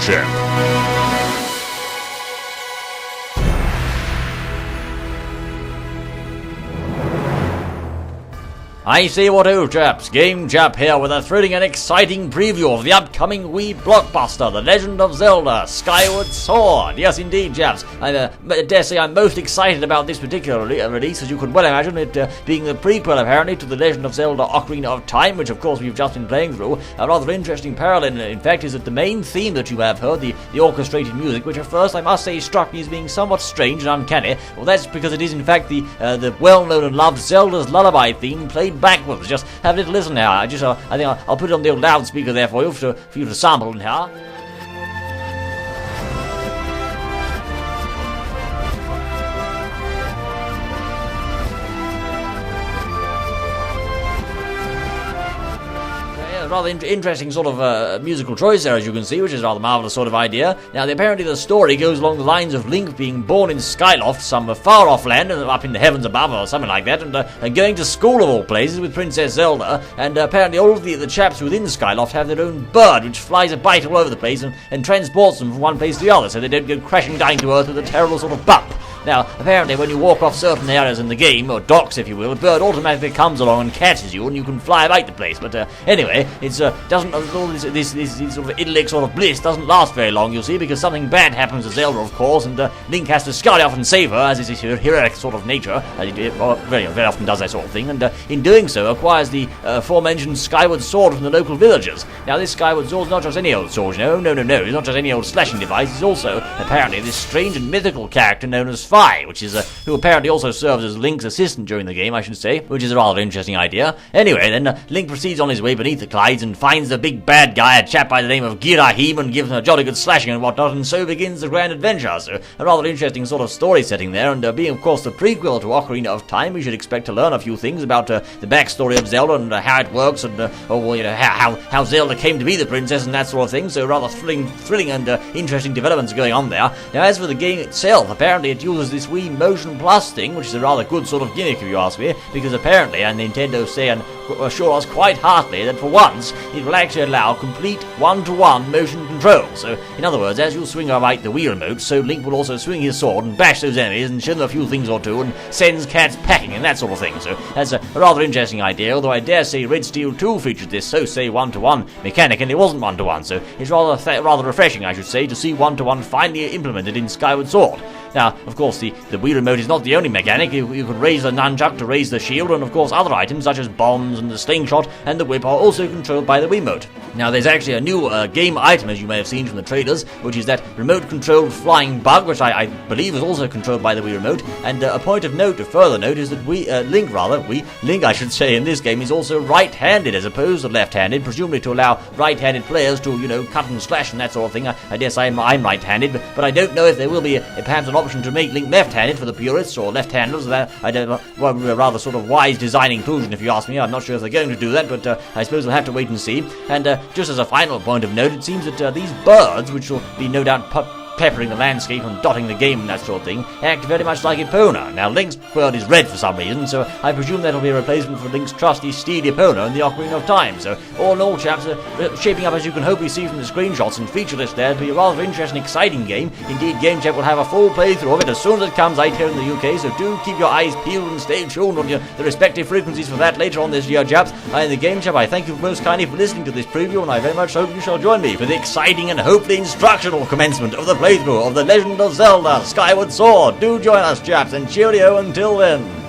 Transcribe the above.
GameChap. I say what ho chaps, GameChap here with a thrilling and exciting preview of the upcoming Wii blockbuster, The Legend of Zelda SKYWARD Sword. Yes indeed chaps, I dare say I'm most excited about this particular release, as you could well imagine, it being the prequel apparently to The Legend of Zelda Ocarina of Time, which of course we've just been playing through. A rather interesting parallel in fact is that the main theme that you have heard, the orchestrated music, which at first I must say struck me as being somewhat strange and uncanny, well that's because it is in fact the well-known and loved Zelda's Lullaby theme played backwards. Just have a little listen now. I think I'll put it on the old loudspeaker there for you to sample now. Rather interesting sort of musical choice there, as you can see, which is a rather marvellous sort of idea. Now, apparently the story goes along the lines of Link being born in Skyloft, some far-off land, up in the heavens above, or something like that, and going to school of all places with Princess Zelda, and apparently all of the chaps within Skyloft have their own bird, which flies a bite all over the place and transports them from one place to the other, so they don't go crashing down to Earth with a terrible sort of bump. Now, apparently when you walk off certain areas in the game, or docks if you will, a bird automatically comes along and catches you and you can fly about the place. But anyway, it's doesn't all this sort of idyllic sort of bliss doesn't last very long, you'll see, because something bad happens to Zelda, of course, and Link has to scurry off and save her, as is his heroic sort of nature, as he very often does that sort of thing, and in doing so acquires the aforementioned Skyward Sword from the local villagers. Now, this Skyward Sword is not just any old sword, you know, no, it's not just any old slashing device, it's also, apparently, this strange and mythical character known as which is who apparently also serves as Link's assistant during the game, I should say, which is a rather interesting idea. Anyway, then Link proceeds on his way beneath the Clydes and finds the big bad guy, a chap by the name of Girahim, and gives him a jolly good slashing and whatnot, and so begins the grand adventure. So, a rather interesting sort of story setting there, and being, of course, the prequel to Ocarina of Time, we should expect to learn a few things about the backstory of Zelda and how it works, and how Zelda came to be the princess and that sort of thing. So, rather thrilling and interesting developments going on there. Now, as for the game itself, apparently it uses this Wii Motion Plus thing, which is a rather good sort of gimmick if you ask me, because apparently, and Nintendo say and assure us quite heartily that for once it will actually allow complete one-to-one motion control. So, in other words, as you swing about the Wii remote, so Link will also swing his sword and bash those enemies and show them a few things or two and sends cats packing and that sort of thing. So, that's a rather interesting idea, although I dare say Red Steel 2 featured this so-say one-to-one mechanic, and it wasn't one-to-one, so it's rather refreshing, I should say, to see one-to-one finally implemented in Skyward Sword. Now, of course, the Wii Remote is not the only mechanic. You could raise the nunchuck to raise the shield, and of course other items such as bombs and the slingshot and the whip are also controlled by the Wiimote. Now, there's actually a new game item, as you may have seen from the trailers, which is that remote-controlled flying bug, which I believe is also controlled by the Wii Remote. And a point of note, a further note, is that Link, I should say, in this game is also right-handed as opposed to left-handed, presumably to allow right-handed players to, cut and slash and that sort of thing. I guess I'm right-handed, but I don't know if there will be perhaps an option to make Link left-handed for the purists or left-handers. That I don't know, well, a rather sort of wise design inclusion, if you ask me. I'm not sure if they're going to do that, but I suppose we'll have to wait and see. And just as a final point of note, it seems that these birds, which will be no doubt peppering the landscape and dotting the game and that sort of thing, act very much like Epona. Now, Link's bird is red for some reason, so I presume that'll be a replacement for Link's trusty steed Epona in the Ocarina of Time. So, all in all, chaps, shaping up, as you can hopefully see from the screenshots and feature list there, to be a rather interesting, exciting game. Indeed, GameChap will have a full playthrough of it as soon as it comes out here in the UK, so do keep your eyes peeled and stay tuned on the respective frequencies for that later on this year, chaps. In the GameChap, I thank you most kindly for listening to this preview, and I very much hope you shall join me for the exciting and hopefully instructional commencement of the playthrough of The Legend of Zelda SKYWARD Sword. Do join us, chaps, and cheerio until then.